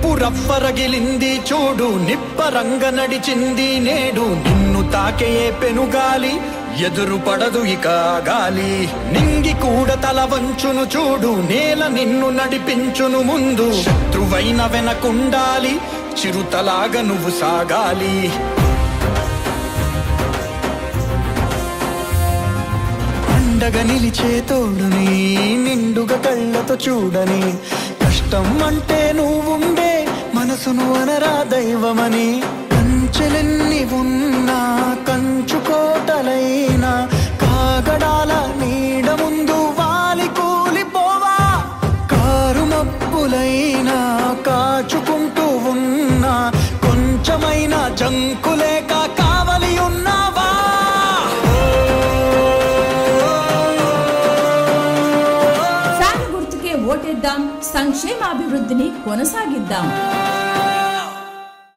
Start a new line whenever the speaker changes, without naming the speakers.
నిప్పు రవ్వరగిలింది చూడు, నిప్పరంగ నడిచింది నేడు. నిన్ను తాకే పెనుగాలి ఎదురు పడదు ఇక గాలి. నింగి కూడా తల వంచును చూడు, నేల నిన్ను నడిపించును ముందు. శత్రువైన వెనకుండాలి, చిరుతలాగా నువ్వు సాగాలి. అండగా నిలిచే తోడుని, నిండుగా కళ్ళతో చూడని. కష్టం అంటే నువ్వుండే మనసును అనరా దైవమని. కంచెలెన్ని ఉన్నా కంచుకోటలైనా, కాగడాల నీడ ముందు వాలి కూలిపోవా. కారు మబ్బులైనా కాచుకుంటూ ఉన్నా, కొంచెమైన జంకులేక కావలి ఉన్నావా.
ఫ్యాన్ గుర్తుకే ఓటేద్దాం, సంక్షేమాభివృద్ధిని కొనసాగిద్దాం.